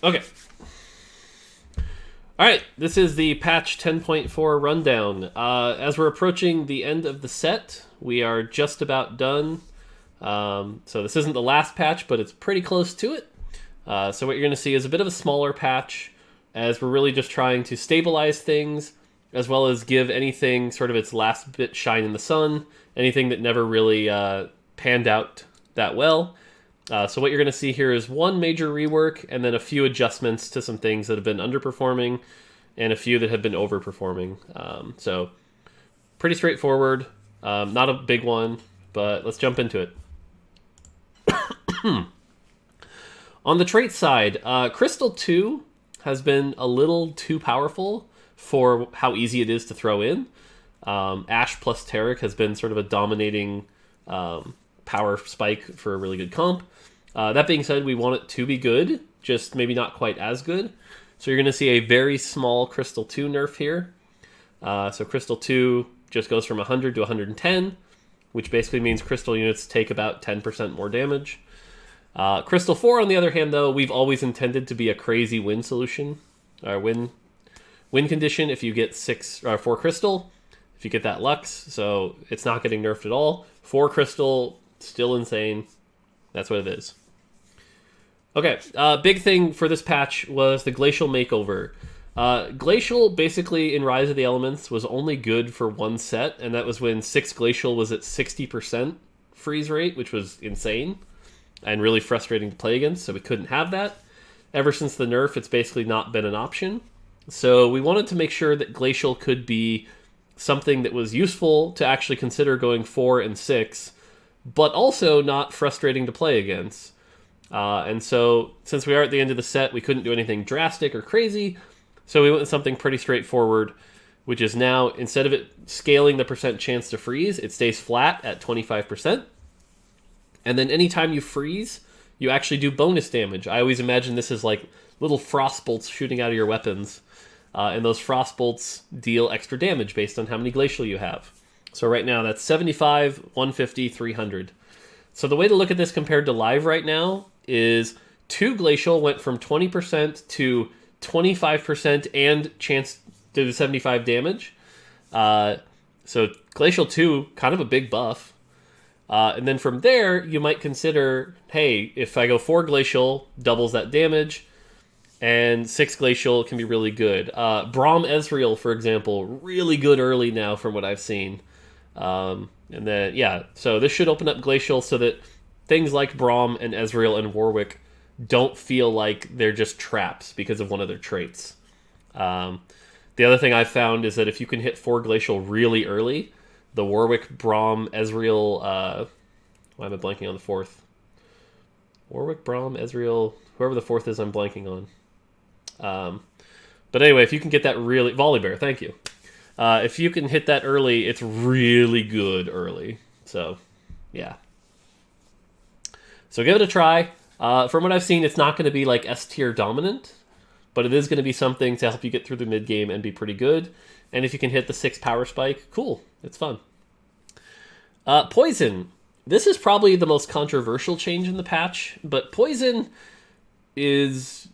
Okay. Alright, this is the patch 10.4 rundown. As we're approaching the end of the set, we are just about done. So this isn't the last patch, but it's pretty close to it. So what you're going to see is a bit of a smaller patch, as we're really just trying to stabilize things, as well as give anything sort of its last bit shine in the sun, anything that never really panned out that well. So what you're going to see here is one major rework, and then a few adjustments to some things that have been underperforming, and a few that have been overperforming. So pretty straightforward, not a big one, but let's jump into it. On the trait side, Crystal 2 has been a little too powerful for how easy it is to throw in. Ash plus Taric has been sort of a dominating power spike for a really good comp. That being said, we want it to be good, just maybe not quite as good. So you're going to see a very small Crystal 2 nerf here. So Crystal 2 just goes from 100 to 110, which basically means Crystal units take about 10% more damage. Crystal 4, on the other hand, though, we've always intended to be a crazy win solution, or win condition if you get 4 Crystal, if you get that Lux, so it's not getting nerfed at all. 4 Crystal, still insane. That's what it is. Okay, big thing for this patch was the Glacial makeover. Glacial, basically, in Rise of the Elements, was only good for one set, and that was when 6 Glacial was at 60% freeze rate, which was insane, and really frustrating to play against, so we couldn't have that. Ever since the nerf, it's basically not been an option. So we wanted to make sure that Glacial could be something that was useful to actually consider going 4 and 6, but also not frustrating to play against. And so, since we are at the end of the set, we couldn't do anything drastic or crazy, so we went with something pretty straightforward, which is now, instead of it scaling the percent chance to freeze, it stays flat at 25%. And then anytime you freeze, you actually do bonus damage. I always imagine this is like little frost bolts shooting out of your weapons, and those frost bolts deal extra damage based on how many Glacial you have. So right now, that's 75, 150, 300. So the way to look at this compared to live right now is 2 Glacial went from 20% to 25% and chance to do 75 damage. So Glacial 2, kind of a big buff. And then from there, you might consider, hey, if I go 4 Glacial, doubles that damage, and 6 Glacial can be really good. Braum Ezreal, for example, really good early now from what I've seen. And then, yeah, so this should open up Glacial so that things like Braum and Ezreal and Warwick don't feel like they're just traps because of one of their traits. The other thing I've found is that if you can hit 4 Glacial really early, the Warwick, Braum, Ezreal, why am I blanking on the fourth? Warwick, Braum, Ezreal, whoever the fourth is, I'm blanking on. But anyway, if you can get that really... Volibear, thank you. If you can hit that early, it's really good early. So, yeah. So give it a try. From what I've seen, it's not going to be like S-tier dominant, but it is going to be something to help you get through the mid-game and be pretty good. And if you can hit the 6 power spike, cool. It's fun. Poison. This is probably the most controversial change in the patch, but Poison is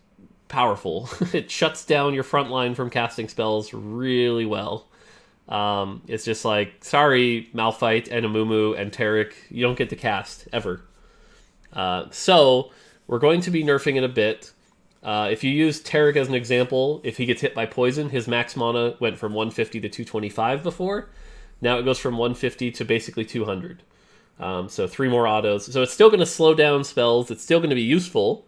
powerful. It shuts down your front line from casting spells really well. It's just like, sorry, Malphite and Amumu and Taric, you don't get to cast, ever. So, we're going to be nerfing it a bit. If you use Taric as an example, if he gets hit by poison, his max mana went from 150 to 225 before. Now it goes from 150 to basically 200. So 3 more autos. So it's still going to slow down spells. It's still going to be useful,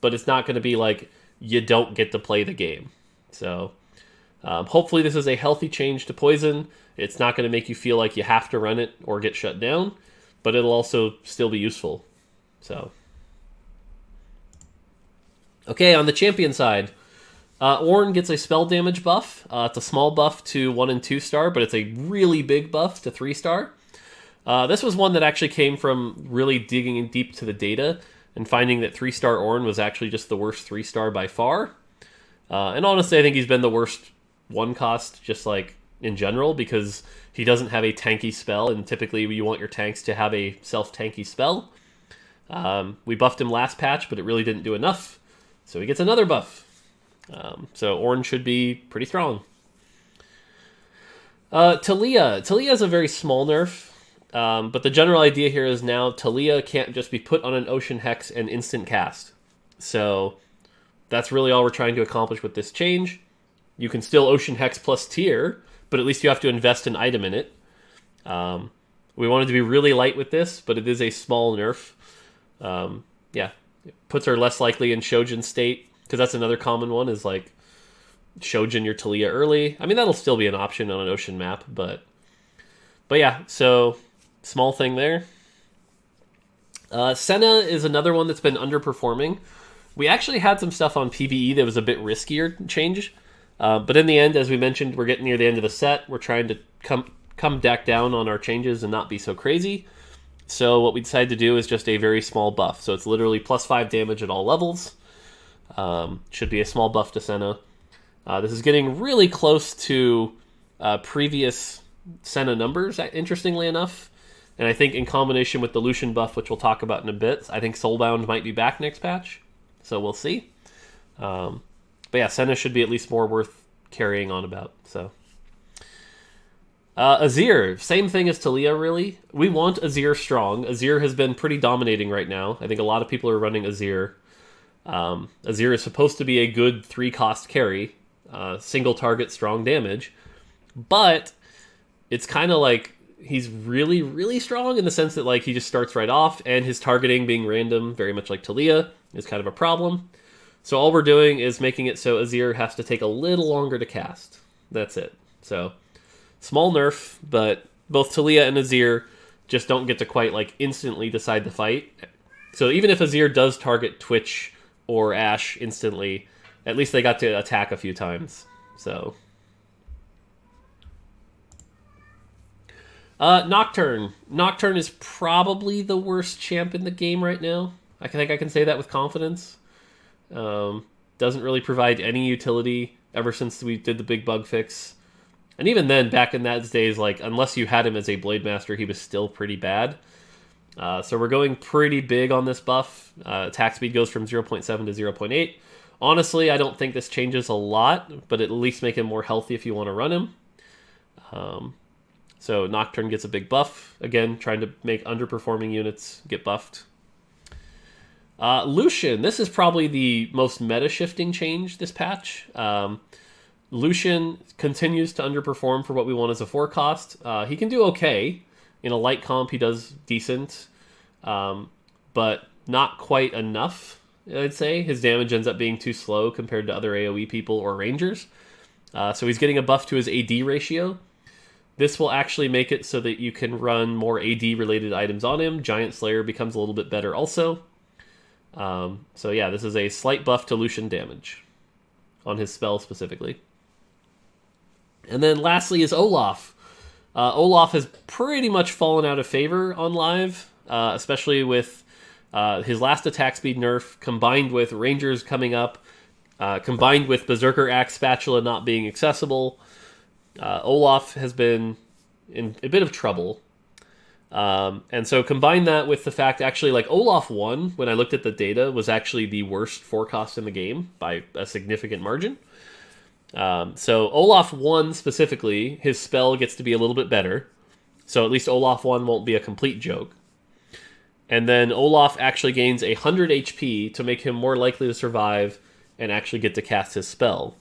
but it's not going to be like you don't get to play the game. So hopefully this is a healthy change to poison. It's not going to make you feel like you have to run it or get shut down, but it'll also still be useful. So... Okay, on the champion side, Ornn gets a spell damage buff. It's a small buff to 1 and 2 star, but it's a really big buff to 3 star. This was one that actually came from really digging in deep to the data and finding that 3 star Ornn was actually just the worst 3 star by far. And honestly, I think he's been the worst 1 cost just like in general because he doesn't have a tanky spell, and typically you want your tanks to have a self-tanky spell. We buffed him last patch, but it really didn't do enough. So he gets another buff. So orange should be pretty strong. Talia. Talia is a very small nerf, but the general idea here is now Talia can't just be put on an Ocean Hex and instant cast. So that's really all we're trying to accomplish with this change. You can still Ocean Hex plus tier, but at least you have to invest an item in it. We wanted to be really light with this, but it is a small nerf. Yeah, it puts her less likely in Shojin state, because that's another common one, is like Shojin your Talia early. I mean, that'll still be an option on an ocean map, but yeah, so small thing there. Senna is another one that's been underperforming. We actually had some stuff on PvE that was a bit riskier change, but in the end, as we mentioned, we're getting near the end of the set. We're trying to come back down on our changes and not be so crazy. So what we decided to do is just a very small buff. So it's literally +5 damage at all levels. Should be a small buff to Senna. This is getting really close to previous Senna numbers, interestingly enough. And I think in combination with the Lucian buff, which we'll talk about in a bit, I think Soulbound might be back next patch. So we'll see. But yeah, Senna should be at least more worth carrying on about. So Azir, same thing as Talia, really. We want Azir strong. Azir has been pretty dominating right now. I think a lot of people are running Azir. Azir is supposed to be a good 3-cost carry, single target, strong damage, but it's kind of like he's really, really strong in the sense that like he just starts right off, and his targeting being random, very much like Talia, is kind of a problem. So all we're doing is making it so Azir has to take a little longer to cast. That's it. So small nerf, but both Talia and Azir just don't get to quite like instantly decide the fight. So even if Azir does target Twitch or Ashe instantly, at least they got to attack a few times. So Nocturne. Nocturne is probably the worst champ in the game right now. I think I can say that with confidence. Doesn't really provide any utility ever since we did the big bug fix. And even then, back in those days, like unless you had him as a Blade Master, he was still pretty bad. So we're going pretty big on this buff. Attack speed goes from 0.7 to 0.8. Honestly, I don't think this changes a lot, but at least make him more healthy if you want to run him. So Nocturne gets a big buff. Again, trying to make underperforming units get buffed. Lucian, this is probably the most meta-shifting change this patch. Lucian continues to underperform for what we want as a 4-cost. He can do okay. In a light comp, he does decent, but not quite enough, I'd say. His damage ends up being too slow compared to other AoE people or rangers. So he's getting a buff to his AD ratio. This will actually make it so that you can run more AD-related items on him. Giant Slayer becomes a little bit better also. So yeah, this is a slight buff to Lucian damage on his spell specifically. And then lastly is Olaf. Olaf has pretty much fallen out of favor on live, especially with his last attack speed nerf, combined with Rangers coming up, combined with Berserker Axe Spatula not being accessible. Olaf has been in a bit of trouble. And so combine that with the fact, actually, like Olaf 1, when I looked at the data, was actually the worst 4-cost in the game by a significant margin. So Olaf 1 specifically, his spell gets to be a little bit better. So at least Olaf 1 won't be a complete joke. And then Olaf actually gains 100 HP to make him more likely to survive and actually get to cast his spell.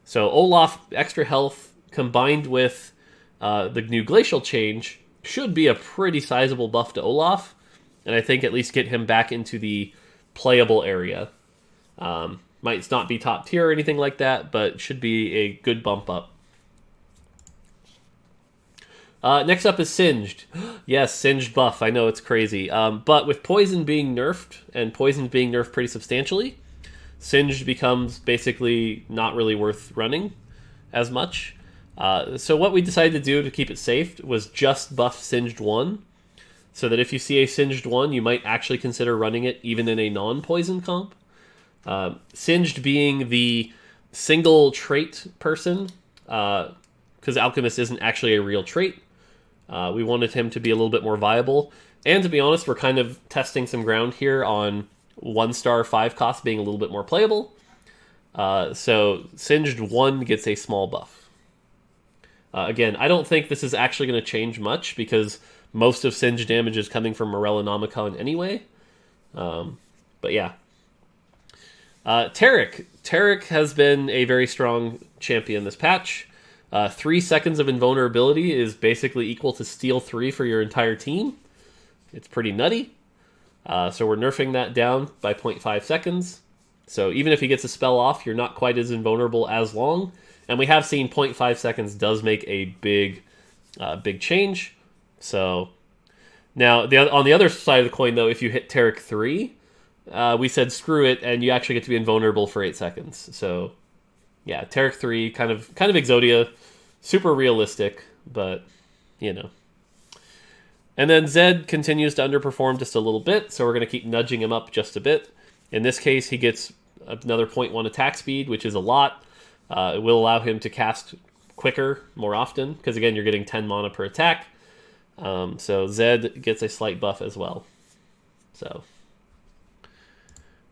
So Olaf, extra health, combined with the new Glacial change, should be a pretty sizable buff to Olaf. And I think at least get him back into the playable area. Might not be top tier or anything like that, but should be a good bump up. Next up is Singed. Yes, Singed buff. I know it's crazy. But with Poison being nerfed, and Poison being nerfed pretty substantially, Singed becomes basically not really worth running as much. So what we decided to do to keep it safe was just buff Singed 1, so that if you see a Singed 1, you might actually consider running it even in a non-Poison comp. Singed being the single trait person, because Alchemist isn't actually a real trait. We wanted him to be a little bit more viable. And to be honest, we're kind of testing some ground here on 1-star 5 cost being a little bit more playable. So Singed 1 gets a small buff. Again, I don't think this is actually going to change much because most of Singed damage is coming from Morellonomicon anyway. But yeah. Tarek. Tarek has been a very strong champion this patch. 3 seconds of invulnerability is basically equal to steal 3 for your entire team. It's pretty nutty. So we're nerfing that down by 0.5 seconds. So even if he gets a spell off, you're not quite as invulnerable as long. And we have seen 0.5 seconds does make a big change. So now on the other side of the coin, though, if you hit Tarek 3, we said screw it, and you actually get to be invulnerable for 8 seconds. So yeah, Tarek 3, kind of Exodia, super realistic, but you know. And then Zed continues to underperform just a little bit, so we're going to keep nudging him up just a bit. In this case, he gets another 0.1 attack speed, which is a lot. It will allow him to cast quicker more often, because again, you're getting 10 mana per attack. So Zed gets a slight buff as well. So,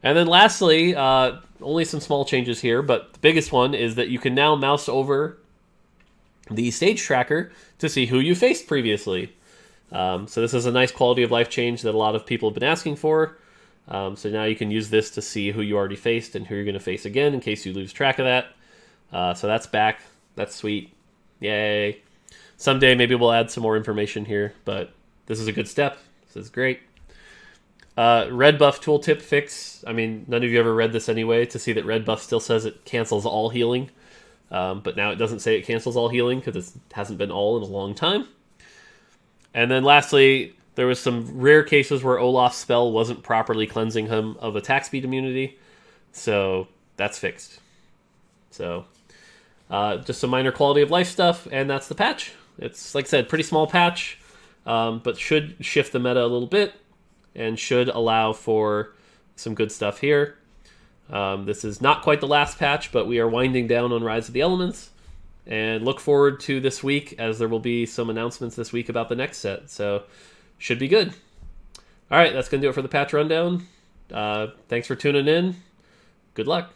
and then lastly, only some small changes here, but the biggest one is that you can now mouse over the stage tracker to see who you faced previously. So this is a nice quality of life change that a lot of people have been asking for. So now you can use this to see who you already faced and who you're going to face again in case you lose track of that. So that's back. That's sweet. Yay. Someday maybe we'll add some more information here, but this is a good step. This is great. Red buff tooltip fix. I mean, none of you ever read this anyway to see that red buff still says it cancels all healing. But now it doesn't say it cancels all healing because it hasn't been all in a long time. And then lastly, there was some rare cases where Olaf's spell wasn't properly cleansing him of attack speed immunity. So that's fixed. So just some minor quality of life stuff, and that's the patch. It's, like I said, pretty small patch, but should shift the meta a little bit and should allow for some good stuff here. This is not quite the last patch, but we are winding down on Rise of the Elements. And look forward to this week, as there will be some announcements this week about the next set. So, should be good. All right, that's going to do it for the patch rundown. Thanks for tuning in. Good luck.